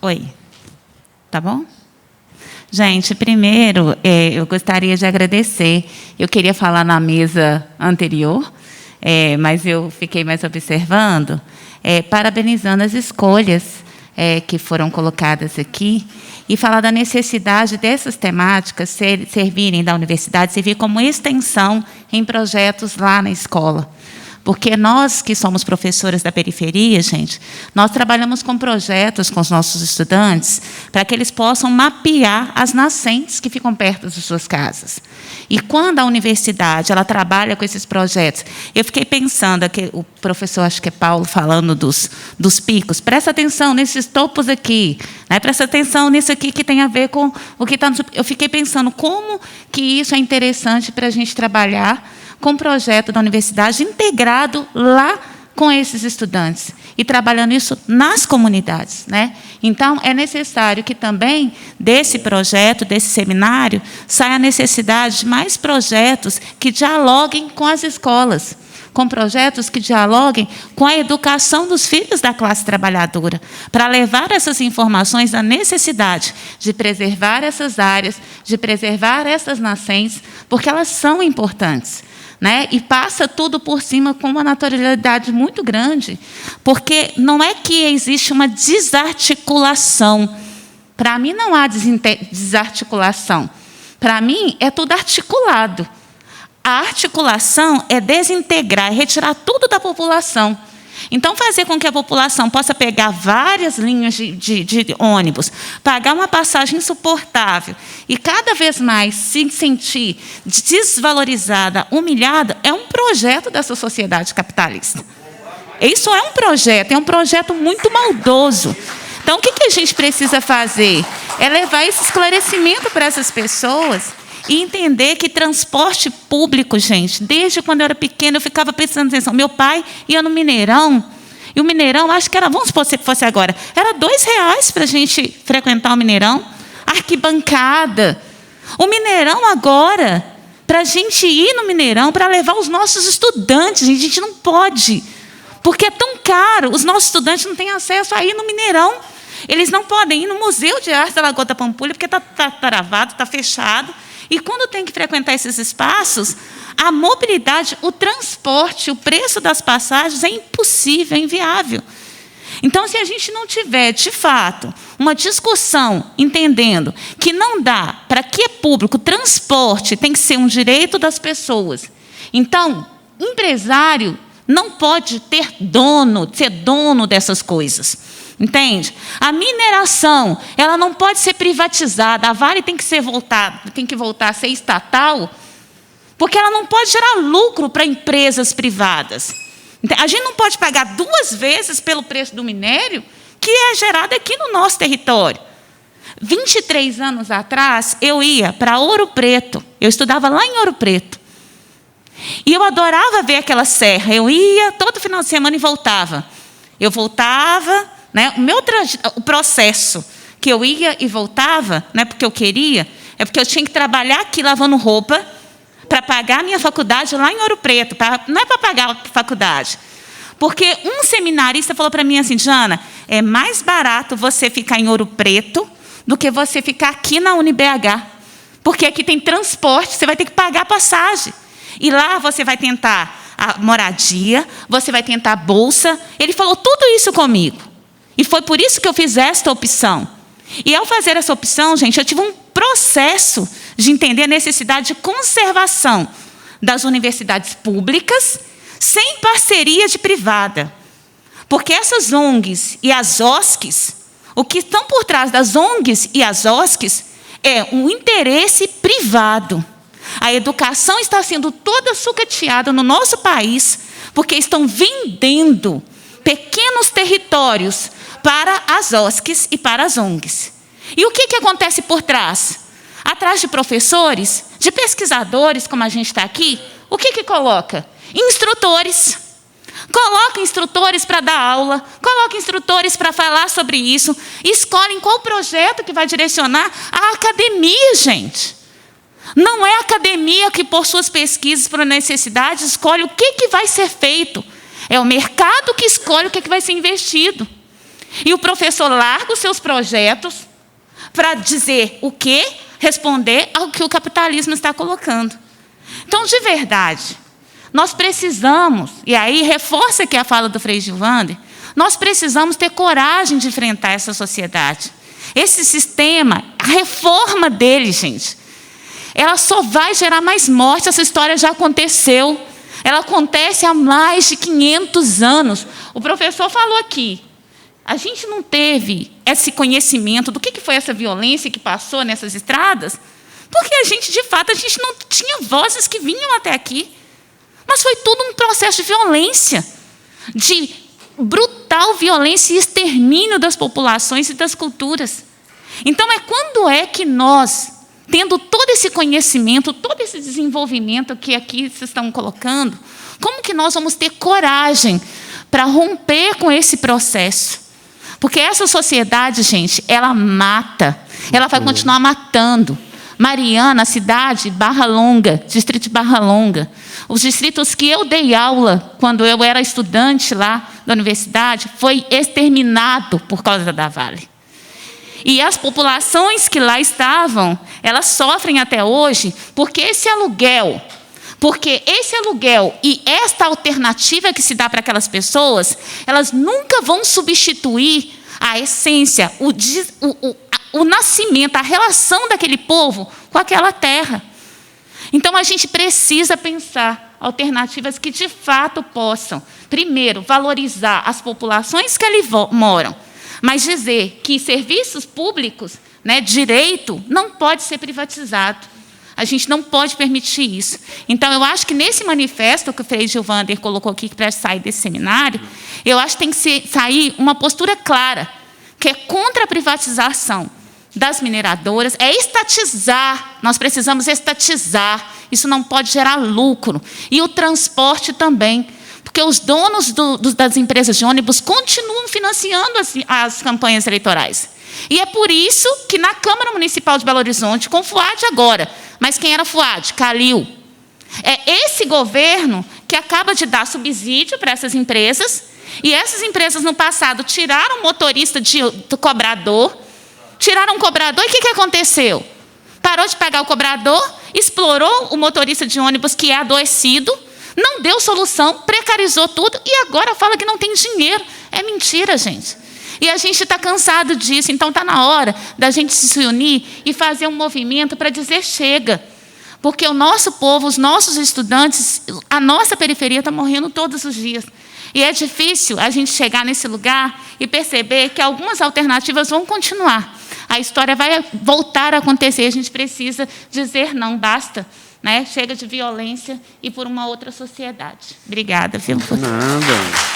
Oi. Tá bom? Gente, primeiro, eu gostaria de agradecer. Eu queria falar na mesa anterior, mas eu fiquei mais observando, parabenizando as escolhas que foram colocadas aqui e falar da necessidade dessas temáticas servirem da universidade, servir como extensão em projetos lá na escola. Porque nós, que somos professoras da periferia, gente, nós trabalhamos com projetos com os nossos estudantes para que eles possam mapear as nascentes que ficam perto das suas casas. E quando a universidade ela trabalha com esses projetos, eu fiquei pensando, aqui, o professor, acho que é Paulo, falando dos picos, presta atenção nesses topos aqui, né? Presta atenção nisso aqui que tem a ver com o que está no... Eu fiquei pensando como que isso é interessante para a gente trabalhar com um projeto da universidade integrado lá com esses estudantes e trabalhando isso nas comunidades, né? Então, é necessário que também desse projeto, desse seminário, saia a necessidade de mais projetos que dialoguem com as escolas, com projetos que dialoguem com a educação dos filhos da classe trabalhadora, para levar essas informações da necessidade de preservar essas áreas, de preservar essas nascentes, porque elas são importantes. Né? E passa tudo por cima com uma naturalidade muito grande, porque não é que existe uma desarticulação. Para mim, não há desarticulação. Para mim, é tudo articulado. A articulação é desintegrar, é retirar tudo da população. Então, fazer com que a população possa pegar várias linhas de ônibus, pagar uma passagem insuportável e cada vez mais se sentir desvalorizada, humilhada, é um projeto dessa sociedade capitalista. Isso é um projeto muito maldoso. Então, o que a gente precisa fazer? É levar esse esclarecimento para essas pessoas e entender que transporte público, gente, desde quando eu era pequena, eu ficava prestando atenção. Meu pai ia no Mineirão, e o Mineirão, acho que era, vamos supor se fosse agora, era R$2 para a gente frequentar o Mineirão, arquibancada. O Mineirão agora, para a gente ir no Mineirão, para levar os nossos estudantes, a gente não pode, porque é tão caro, os nossos estudantes não têm acesso a ir no Mineirão. Eles não podem ir no Museu de Arte da Lagoa da Pampulha, porque está travado, está fechado. E quando tem que frequentar esses espaços, a mobilidade, o transporte, o preço das passagens é impossível, é inviável. Então, se a gente não tiver, de fato, uma discussão entendendo que não dá, para que é público, o transporte tem que ser um direito das pessoas. Então, empresário não pode ser dono dessas coisas. Entende? A mineração, ela não pode ser privatizada. A Vale tem que voltar a ser estatal, porque ela não pode gerar lucro para empresas privadas. A gente não pode pagar 2 vezes pelo preço do minério que é gerado aqui no nosso território. 23 anos atrás, eu ia para Ouro Preto. Eu estudava lá em Ouro Preto. E eu adorava ver aquela serra. Eu ia todo final de semana e voltava. Eu voltava... Né? O processo que eu ia e voltava, não é porque eu queria, é porque eu tinha que trabalhar aqui lavando roupa para pagar a minha faculdade lá em Ouro Preto. Não é para pagar a faculdade. Porque um seminarista falou para mim assim, Jana, é mais barato você ficar em Ouro Preto do que você ficar aqui na UniBH. Porque aqui tem transporte, você vai ter que pagar a passagem. E lá você vai tentar a moradia, você vai tentar a bolsa. Ele falou tudo isso comigo. E foi por isso que eu fiz esta opção. E, ao fazer essa opção, gente, eu tive um processo de entender a necessidade de conservação das universidades públicas sem parceria de privada. Porque essas ONGs e as OSCs, o que estão por trás das ONGs e as OSCs é um interesse privado. A educação está sendo toda sucateada no nosso país porque estão vendendo pequenos territórios para as OSCs e para as ONGs. E o que acontece por trás? Atrás de professores, de pesquisadores, como a gente está aqui, o que coloca? Instrutores. Coloca instrutores para dar aula, coloca instrutores para falar sobre isso, escolhem qual projeto que vai direcionar a academia, gente. Não é a academia que, por suas pesquisas, por necessidades, escolhe o que vai ser feito. É o mercado que escolhe o que vai ser investido. E o professor larga os seus projetos para dizer o quê? Responder ao que o capitalismo está colocando. Então, de verdade, nós precisamos, e aí reforça aqui a fala do Frei Gilvander, nós precisamos ter coragem de enfrentar essa sociedade. Esse sistema, a reforma dele, gente, ela só vai gerar mais morte. Essa história já aconteceu. Ela acontece há mais de 500 anos. O professor falou aqui, a gente não teve esse conhecimento do que foi essa violência que passou nessas estradas, porque a gente, de fato, a gente não tinha vozes que vinham até aqui. Mas foi tudo um processo de violência, de brutal violência e extermínio das populações e das culturas. Então, quando é que nós, tendo todo esse conhecimento, todo esse desenvolvimento que aqui vocês estão colocando, como que nós vamos ter coragem para romper com esse processo? Porque essa sociedade, gente, ela mata, ela vai continuar matando. Mariana, a cidade, Barra Longa, distrito de Barra Longa, os distritos que eu dei aula quando eu era estudante lá da universidade, foi exterminado por causa da Vale. E as populações que lá estavam, elas sofrem até hoje porque esse aluguel e esta alternativa que se dá para aquelas pessoas, elas nunca vão substituir a essência, o nascimento, a relação daquele povo com aquela terra. Então, a gente precisa pensar alternativas que, de fato, possam, primeiro, valorizar as populações que ali moram, mas dizer que serviços públicos, direito, não pode ser privatizado. A gente não pode permitir isso. Então, eu acho que nesse manifesto que o Frei Gilvander colocou aqui para sair desse seminário, eu acho que tem que sair uma postura clara, que é contra a privatização das mineradoras, é estatizar. Nós precisamos estatizar. Isso não pode gerar lucro. E o transporte também, porque os donos das empresas de ônibus continuam financiando as campanhas eleitorais. E é por isso que na Câmara Municipal de Belo Horizonte, com Fuad agora, mas quem era Fuad? Calil. É esse governo que acaba de dar subsídio para essas empresas, e essas empresas, no passado, tiraram o motorista do cobrador, tiraram o cobrador, e o que aconteceu? Parou de pagar o cobrador, explorou o motorista de ônibus que é adoecido, não deu solução, precarizou tudo, e agora fala que não tem dinheiro. É mentira, gente. E a gente está cansado disso, então está na hora da gente se unir e fazer um movimento para dizer chega. Porque o nosso povo, os nossos estudantes, a nossa periferia está morrendo todos os dias. E é difícil a gente chegar nesse lugar e perceber que algumas alternativas vão continuar. A história vai voltar a acontecer, a gente precisa dizer não, basta. Chega de violência e por uma outra sociedade. Obrigada, viu? Nada.